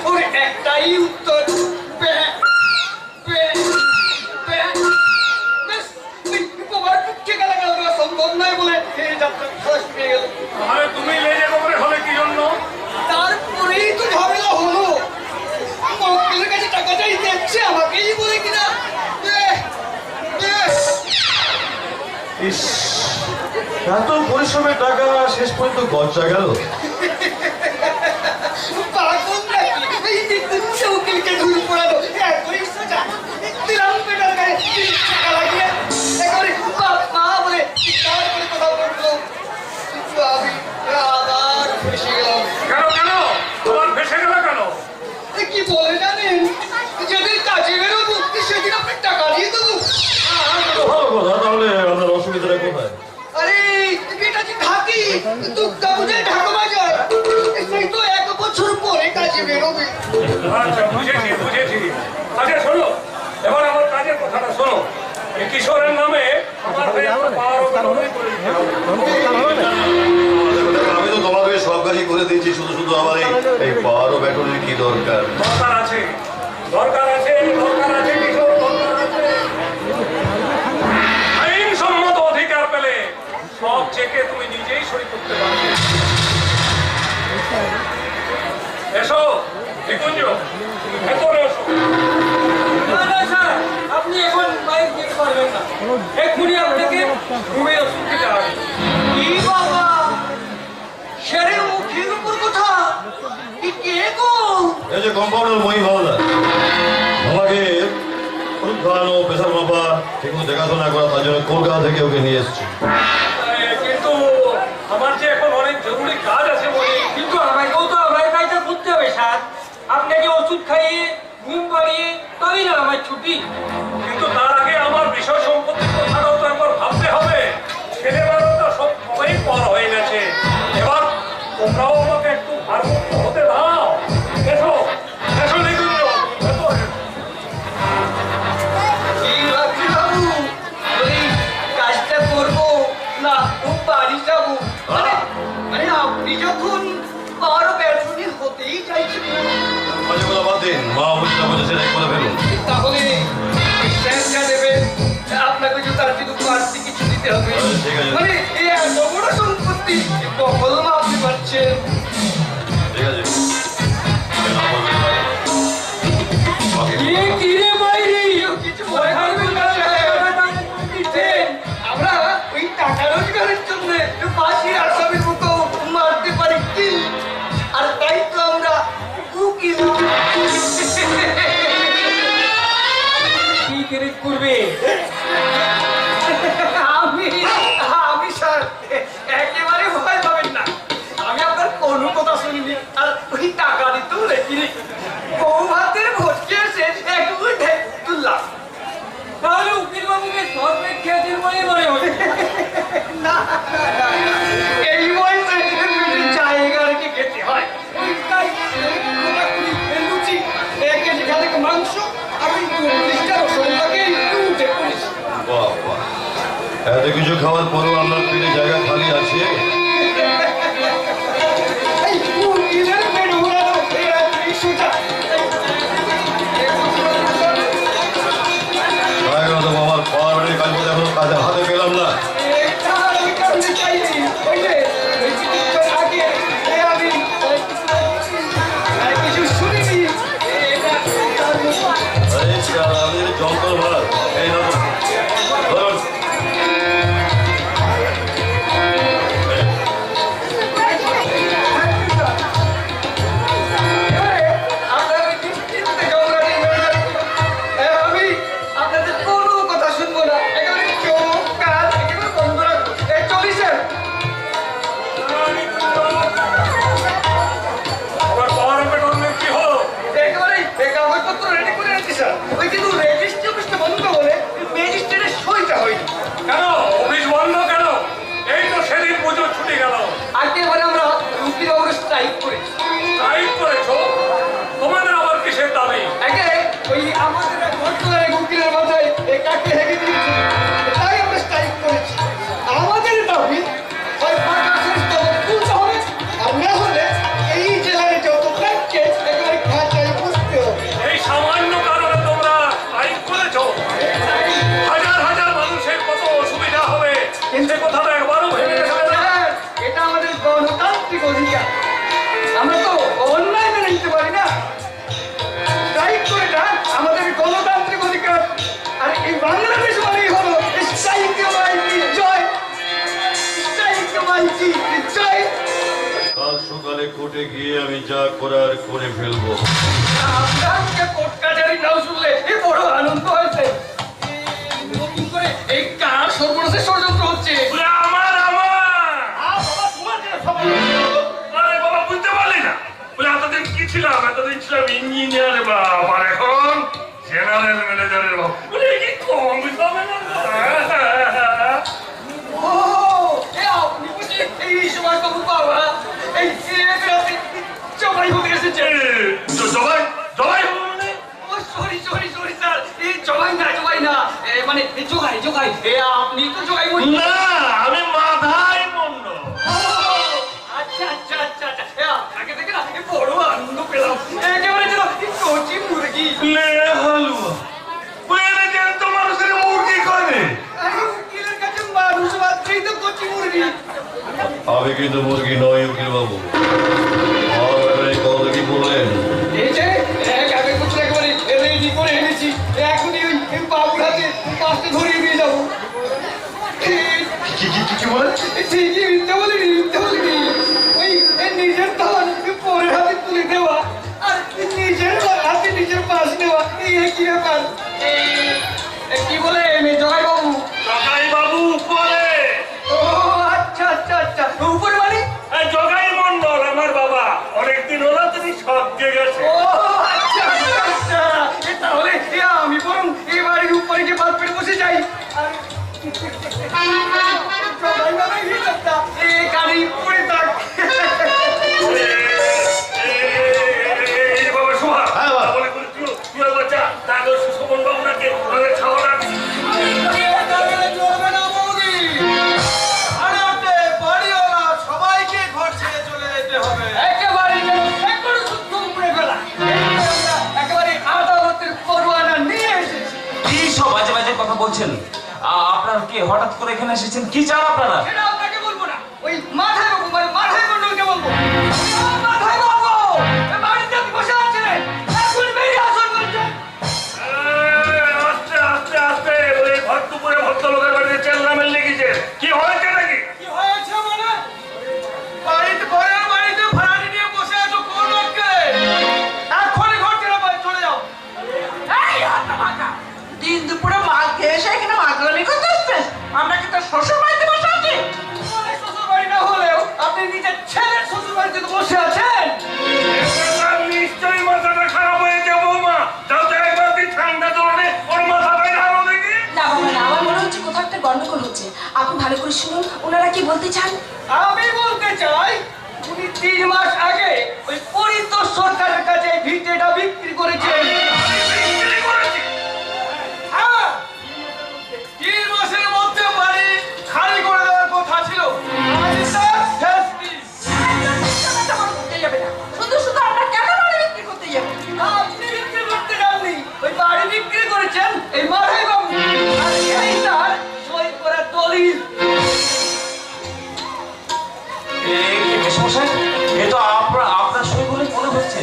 ওর একটাই উত্তর, সম্ভব নয় বলে যাত্রা খালাস পেয়ে গেল। তুমি লেজে গোবরে হলে কি জন্য? তারপরেই তো ঝামেলা হলো। মক্কেলের কাছে টাকা চাই দিচ্ছে আমাকেই বলে কিনা ইস, এত পরিশ্রমের টাকা শেষ পর্যন্ত গচ্চা গেল। পাগল নাকি? এই দিচ্ছে উকিলকে ধুল পড়ালো, একবারই সোজা দিলাম পেটার গায়ে ৩ টাকা লাগিয়ে একবারে বাবা বলে তারপরে কথা বললো। আমি আবার ফেসে গেলাম। কেন কেন তোমার ফেসে গেল কেন? কি বলে জানেন, যেদিন কাজে বেরোবো সেদিন আপনি টাকা দিয়ে দেবো। ভালো কথা, তাহলে আপনার অসুবিধাটা কোথায়? আরে এটা যে ঢাকি দুর্গা পূজায় ঢাকা বাজার, সেই তো 1 বছর পরে কাজে বেরোবে। আচ্ছা বুঝেছি বুঝেছি। আচ্ছা শোনো, এবার আমার কাজের কথাটা শোনো। এই কিশোরের নামে আমার হয়ে একটা পাওয়ারও বেরোবে করে দিতে হবে। আমি তো তোমার হয়ে সব কাজই করে দিয়েছি, শুধু শুধু আমার এই পাওয়ারও ব্যাটনের কি দরকার? দরকার আছে দরকার আছে দরকার আছে কিশোর, দরকার আছে। আইনসম্মত অধিকার পেলে সব চেকে তুমি নিজেই সই করতে পারবে। এসো নিকুঞ্জ, তুমি ভেতরে এসো। আপনি এখন বাইরে যেতে পারবেন না, এক্ষুনি আপনাকে ঘুমের ওষুধ দিতে হবে। কি বাবা, শেরের মুখের উপর কথা, কি কে গো? এই যে কম্পাউন্ডার মই হাওলাদার, আমাকে ওষুধ খাওয়ানো, প্রেশার মাপা, ঠিকমতো দেখাশোনা করা, তার জন্য কলকাতা থেকে ওকে নিয়ে এসেছি। কিন্তু আমার যে এখন অনেক জরুরি কাজ আছে বলে। কিন্তু আমাকেও তো আমার কাজটা করতে হবে স্যার। আপনাকে ওষুধ খাইয়ে ঘুম পাড়িয়ে তবেই না আমার ছুটি। কিন্তু তার আগে আমার বিষয় সম্পত্তির কথাটাও তো একবার ভাবতে হবে। ছেলেবেলা তো সবাই পর হয়ে গেছে, এবার তোমরাও আমাকে একটু ভারমুক্ত হতে দাও। এসো এসো নিকুঞ্জ, ভেতরে। কি ভাবছি বাবু, ওই কাজটা করবো না বাড়ি যাবো? মানে আপনি যখন আরো ব্যর্থনী হতেই চাইছেন, মাঝে কথা বাদ দিন, মা বুঝতে বুঝে সেটাই করে ফেলুন। তাহলে স্ট্যান্ডটা দেবেন, আপনাকে যে তার কিন্তু বাড়তি কিছু দিতে হবে। ঠিক আছে। মানে এই এত বড় সম্পত্তি কখন আপনি পাচ্ছেন? ঠিক আছে, কেন বলবেন না? বাকি কিরে বাইরে কিছু মনে করবেন না স্যার। আমরা ওই টাকা রোজগারের জন্য ফাঁসির আসামির মতো মারতে পারি কি, আর তাই তো আমরা উকিল। কি করে করবে? আমি স্যার একেবারে ভয় পাবেন না, আমি আপনার কোনো কথা শুনিনি, আর ওই টাকা দিতেও রেখিনি। বউ ভাতের ভটকে এসে একটু তুললাম। তাহলে উকিল বাবুকে সর্বে খেয়েছেন বলে মনে হয় না, এই বয়সে জায়গা রেখে খেতে হয়। ওই তাই কোর্টে গিয়ে আমি যা করার করে ফেলবো। আপনার মুখে কোর্ট কাছারি নাও শুনলে বড় আনন্দ হয়েছে। নতুন করে এই কার সর্বনাশের ষড়যন্ত্র হচ্ছে। বলে আমার আরে বাবা বুঝতে পারলি না? বলে এতদিন কি ছিলাম? এতদিন ছিলাম ইঞ্জিনিয়ার বাপ, আর এখন জেনারেল ম্যানেজারের বাপ। বলে কি কম হবে না? ও আপনি বুঝি এই সময় বাবু বাবা এই এক রাতে জবাই হতে এসেছে। জবাই জবাই হলো মানে? ও সরি সরি সরি স্যার, এই জবাই না মানে জোগাই জোগাই। আপনি তো জোগাই বলি না, আমি মাথায় মন্ড। আচ্ছা আচ্ছা আচ্ছা আচ্ছা আপনাকে দেখে না বড় আনন্দ পেলাম। একেবারে যেন কচি মুরগি। লে হালুয়া বলে জ্যান্ত মানুষের মুরগি করে। উকিলের কাছে মানুষ মাত্রই তো কচি মুরগি। আমি কিন্তু মুরগি নয় উকিল বাবু। আমার ব্যাপারে কথা কি বললেন? এই যে আগের বছর একেবারে রেডি করে এনেছি, এখনই ওই বাবুর হাতে পাশে ধরিয়ে দিয়ে যাবো। কি বলেন? ঠিকই মিথ্যে বলিনি ওই নিজের ধন পরের হাতে তুলে দেওয়া আর নিজের হাতে নিজের পাশ নেওয়া, এই কি ব্যাপার? কি বলে জগাই বাবু? জগাই বাবু উপরে। ও আচ্ছা আচ্ছা আচ্ছা, উপরে মানে? জগাই মন্ডল আমার বাবা, অনেকদিন হলো তুমি স্বর্গে গেছে। ও আচ্ছা আচ্ছা আচ্ছা, তাহলে আমি বরং এই বাড়ির উপরে গিয়ে বাদ পেরে বসে যাই। আর জগাই বাবাই হিসাবটা এই গাড়ি পড়ে থাক। এই বাবা শোভা, হ্যাঁ, বাবা। বলে বলে তুই বাচ্চা তাহলে সুশোভন বাবু নাকি ওদের খাওয়া রাখবি। চলবে না বৌদি, সবাইকে ঘর ছেড়ে চলে যেতে হবে। একেবারে একবারে শুদ্ধ উপরে ফেলা। একেবারে আদালতের পরোয়ানা নিয়ে এসেছি। কি সব বাজে বাজে কথা বলছেন? আপনারা কি হঠাৎ করে এখানে এসেছেন? কি চান আপনারা? সেটা আপনাকে বলবো না, ওই মাথায় বাবু মানে মাথায় মন্ডলকে বলবো। মাথায় বাবু বাড়িতে আপনি বসে আছেন, এখন বেরিয়ে আসুন বলছেন। আস্তে আস্তে আস্তে ওই ভর দুপুরে ভদ্রলোকের বাড়িতে চেল্লামেল লেগেছে। কি হয়েছে নাকি? কি হয়েছে মানে? বাড়িতে ঘরের বাড়িতে ভাড়াটি নিয়ে বসে আছো কোন লোককে? এখনই ঘর ছেড়ে বাড়ি চলে যাও। এই হতভাগা, দিন দুপুরে মাল খেয়ে এসে এখানে মাগলামি করতে আসছেন? আমরা কি তোর শ্বশুর বাড়িতে বসে আছি? তোমার শ্বশুর বাড়ি না হলেও আপনি নিজের ছেলের শ্বশুর বাড়িতে তো বসে আছেন। তার নিশ্চয়ই মাথাটা খারাপ হয়েছে বৌমা। যাও তো একবার তুই ঠান্ডা জলে ওর মাথা বাইরে আলো দেখি। না বাবা না, আমার মনে হচ্ছে কোথাও একটা গন্ডগোল হচ্ছে। আপনি ভালো করে শুনুন ওনারা কি বলতে চান। আমি বলতে চাই, উনি 3 মাস আগে ওই পরিতোষ সরকারের কাছে এই ভিটেটা বিক্রি করেছেন। বিক্রি করেছি। হ্যাঁ, 3 মাসের মধ্যে বাড়ি খালি করে দেওয়ার কথা ছিল। আজ তার শেষ দিন। একদম মিথ্যা কথা বলতে যাবে না। শুধু শুধু আমরা কেন বাড়ি বিক্রি করতে যাবো? আপনি বিক্রি করতে যাননি, ওই বাড়ি বিক্রি করেছেন এই মাথায় বাবু। আর এই তার সই করা দলিল। মশাই, এ তো আপনার সই বলে মনে হচ্ছে।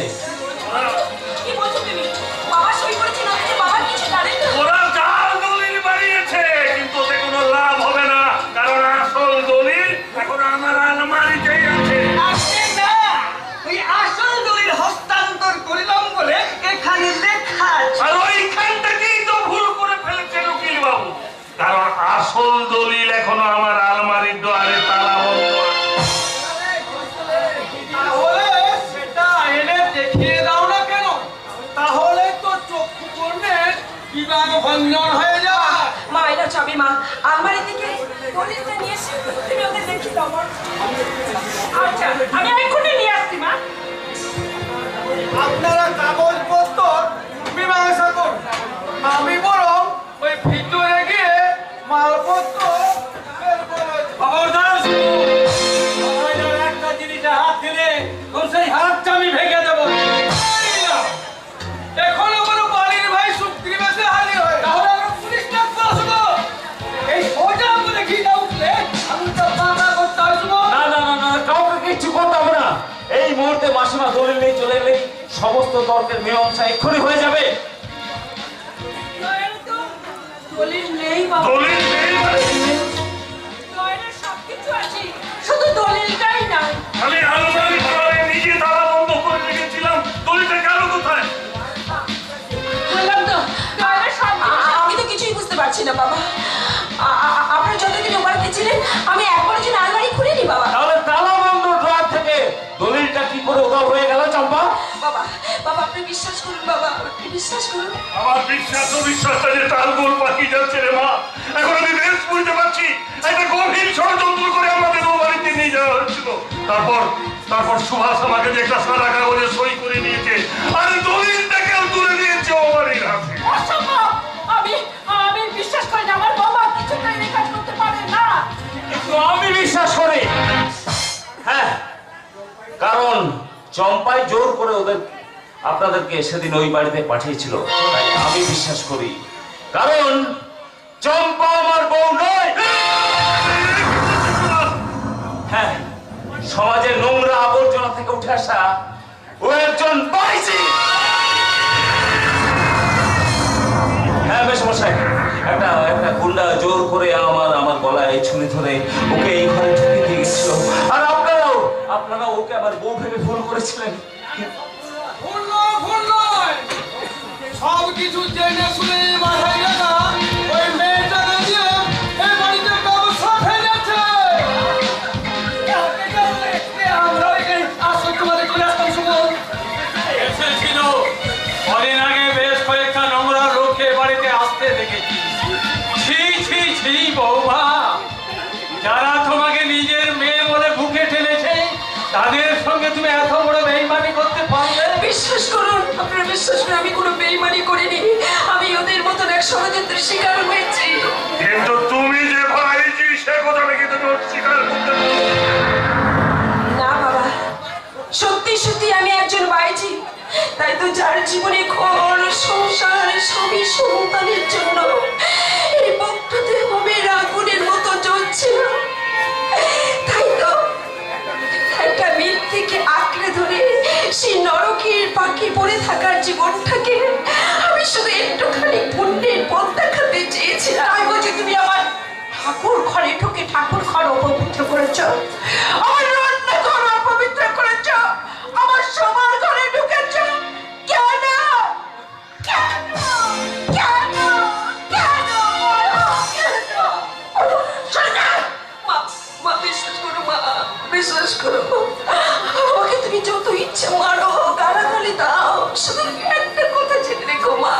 কি বলছো তুমি? বাবা সই করেছেন, আপনি যে বাবার কিছু জানেন না? ওরা জাল দলিল বানিয়েছে, কিন্তু ওতে কোনো লাভ হবে না, কারণ আসল দলিল এখন আমার আলমারিতেই আছে। আপনি না, ওই আসল দলিল হস্তান্তর করিলাম বলে এখানে লেখা আছে। আর ওইখানটাকেই তো ভুল করে ফেলেছেন উকিল বাবু, কারণ আসল দলিল এখনো আমার আলমারির দ্বারে তালা বন্ধ আছে। তাহলে সেটা এনে দেখিয়ে দাও না কেন? তাহলে তো চক্ষু করলে বিবাহ ভঞ্জন হয়ে যায়। মা এটা চাবি মা, আলমারি থেকে দলিলটা নিয়ে এসে তুমি ওকে দেখিয়ে দাও মা। আচ্ছা, আমি এক্ষুনি নিয়ে আসছি মা। আপনারা কাগজপত্র মীমাংসা করুন, আমি বরং ওই ভিতরে গিয়ে মালপত্র বের করে খবরদার একটা জিনিসে হাত দিলে সেই হাতটা আমি ভেঙে দেবো। এখন আমার বাড়ির ভাই সুপ্রিম এসে হাজির হয়, তাহলে আমরা পুলিশ ডাকতে আসবো। এই সোজা করে ঘি না উঠলে আমি তো কাটা করতে আসবো। না না না না, কাউকে কিচ্ছু করতে হবে না। এই মুহূর্তে মাসিমা দলিল নিয়ে চলে এলেই সমস্ত তর্কের মীমাংসা এক্ষুনি হয়ে যাবে। দলিল নেই বাবা, দলিল নেই মানে? দলিলের সবকিছু আছে, শুধু দলিলটাই নাই। আমি আলমারি ঘরে নিজে বাবা? বাবা বাবা আপনি বিশ্বাস করুন, বাবা আপনি বিশ্বাস করুন। আমার বিশ্বাসটা যে তালগোল পাখি যাচ্ছে রে মা। এখন আমি বেশ বুঝতে পারছি একটা গভীর ষড়যন্ত্র করে আমাদের ও বাড়িতে নিয়ে যাওয়া হচ্ছিল। তারপর সুভাষ আমাকে যে একটা সাদা কাগজে সই করে নিয়েছে আর দলিলটাকেও তুলে দিয়েছে ও বাড়ির হাতে। অসম্ভব! আমি বিশ্বাস করি না, আমার বাবা কিছুতেই এই কাজ করতে পারে না। কিন্তু আমি বিশ্বাস করি। হ্যাঁ, কারণ চম্পাই জোর করে আপনাদেরকে সেদিন ওই বাড়িতে পাঠিয়েছিল, তাই আমি বিশ্বাস করি। কারণ চম্পা আমার বউ নয়। হ্যাঁ, সমাজের নোংরা আবর্জনা থেকে উঠে আসা ও একজন বাইজি। হ্যাঁ মেশমশাই, একটা গুন্ডা জোর করে আমার গলায় ছুরি ধরে ওকে এই ঘরে ঢুকিয়ে দিয়ে গেছিল। আর আপনারাও ওকে আবার বউ ভেবে ফোন করেছিলেন। ভুল নয়, সব কিছু জেনে শুনে মাথায় রাখা ওই মেয়েটাকে দিয়ে এই বাড়িতে ব্যবসা ফেলেছে। আমরা এখানে আসো তোমাদের চলে আসতাম সুমন। এসেছিল কদিন আগে বেশ কয়েকটা নোংরা লোককে বাড়িতে আসতে দেখেছি। ছি ছি ছি বৌমা, যারা তোমাকে নিজের মেয়ে বলে বুকে টেনেছে তাদের সঙ্গে তুমি এত বড় বেইমানি করতে পারলে? বিশ্বাস করুন, আপনারা বিশ্বাস করুন, আমি কোনো বেইমানি করিনি। আমি ওদের মতন এক ষড়যন্ত্রের শিকার হয়েছি। কিন্তু তুমি যে ভাইজি সে কথা নাকি তুমি অস্বীকার করতে পারো? না বাবা, সত্যি সত্যি আমি একজন বাইজি। তাই তো যার জীবনে ঘর সংসার সবই সন্তানের জন্য এই বক্তব্যে হবে আগুনের মতো জ্বলছিল। তাই তো একটা মিথ্যেকে আঁকড়ে ধরে সেই নরকের পাখি পড়ে থাকার জীবনটাকে আমি শুধু একটুখানি পুণ্যের পথ দেখাতে চেয়েছিলাম। তাই বলছি তুমি আমার ঠাকুর ঘরে ঢুকে ঠাকুর ঘর অপবিত্র করেছ, আমার রান্নাঘর অপবিত্র করেছ, আমার সবার ঘরে ঢুকেছ। কেন কেন কেন কেন মা, বিশ্বাস করো মা, বিশ্বাস করো। আমাকে তুমি যত ইচ্ছে মারো, গালাগালি দাও, শুধু একটা কথা জেনে রেখো মা,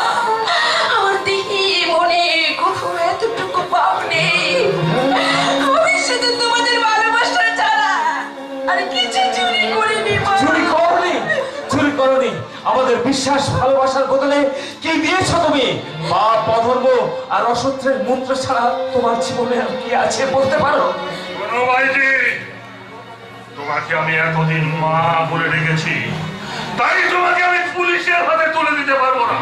আমার দেহে মনে কোথাও এতটুকু পাপ নেই। আমি শুধু তোমাদের ভালোবাসা ছাড়া আর কিছু চুরি করিনি মা। চুরি করনি। আমাদের বিশ্বাস ভালোবাসার বদলে কি দিয়েছ তুমি? পাপ অধর্ম আর অসত্যের মন্ত্র ছাড়া তোমার জীবনে আর কি আছে বলতে পারো? কোনো ভাইজি, তোমাকে আমি এতদিন মা বলে রেখেছি, তাই তোমাকে আমি পুলিশের হাতে তুলে দিতে পারবো না।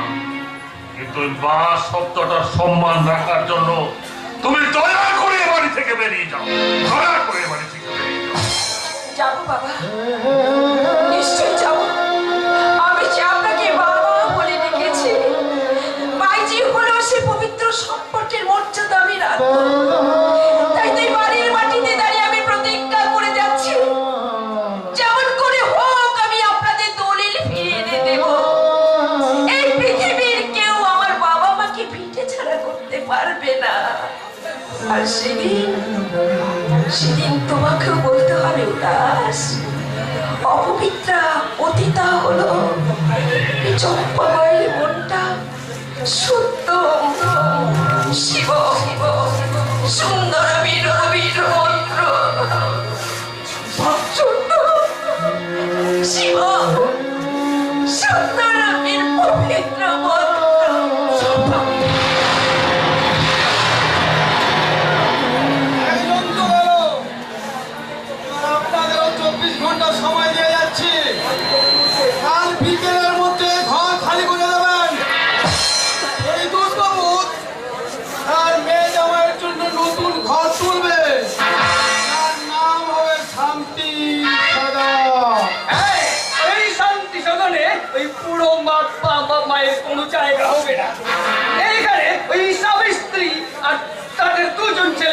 কিন্তু মা শব্দটার সম্মান রাখার জন্য তুমি দয়া করে বাড়ি থেকে বেরিয়ে যাও। দয়া করে বাড়ি থেকে বেরিয়ে যাও। যাবো বাবা, নিশ্চয়ই যাবো। আমি যে আপনাকে বাবা বলে ডেকেছি, বাইজি হলেও সে পবিত্র সম্পর্কের মর্যাদা আমি রাখবো। তাই তুই বাড়ির মাটিতে দাঁড়িয়ে আমি প্রতিজ্ঞা করে যাচ্ছি, যেমন করে হোক আমি আপনাদের দলিল ফিরিয়ে এনে দেব। এই পৃথিবীর কেউ আমার বাবা মাকে ভিটে ছাড়া করতে পারবে না। আর সেদিন তোমাকেও বলতে হবে উদাস, অপবিত্রা পতিতা হলো এই চম্পাবাইয়ের মনটা শুদ্ধ শিব সুন্দর বীর মন্ত্র শিব সুন্দর বীর পবিত্র মন্ত্র। আপনাদেরও 24 ঘন্টা সময় দিয়ে যাচ্ছি। কাল বিকেলের মধ্যে ঘর খালি করে দেবেন। এই দুষ্বাবু আর মেয়ে জামাইয়ের জন্য নতুন ঘর তুলবে, তার নাম হবে শান্তি সদন। এই শান্তি সদনে ওই পুরো মায়ের কোনো জায়গা হবে না। এইখানে ওই স্বামী স্ত্রী আর তাদের দুজন ছেলে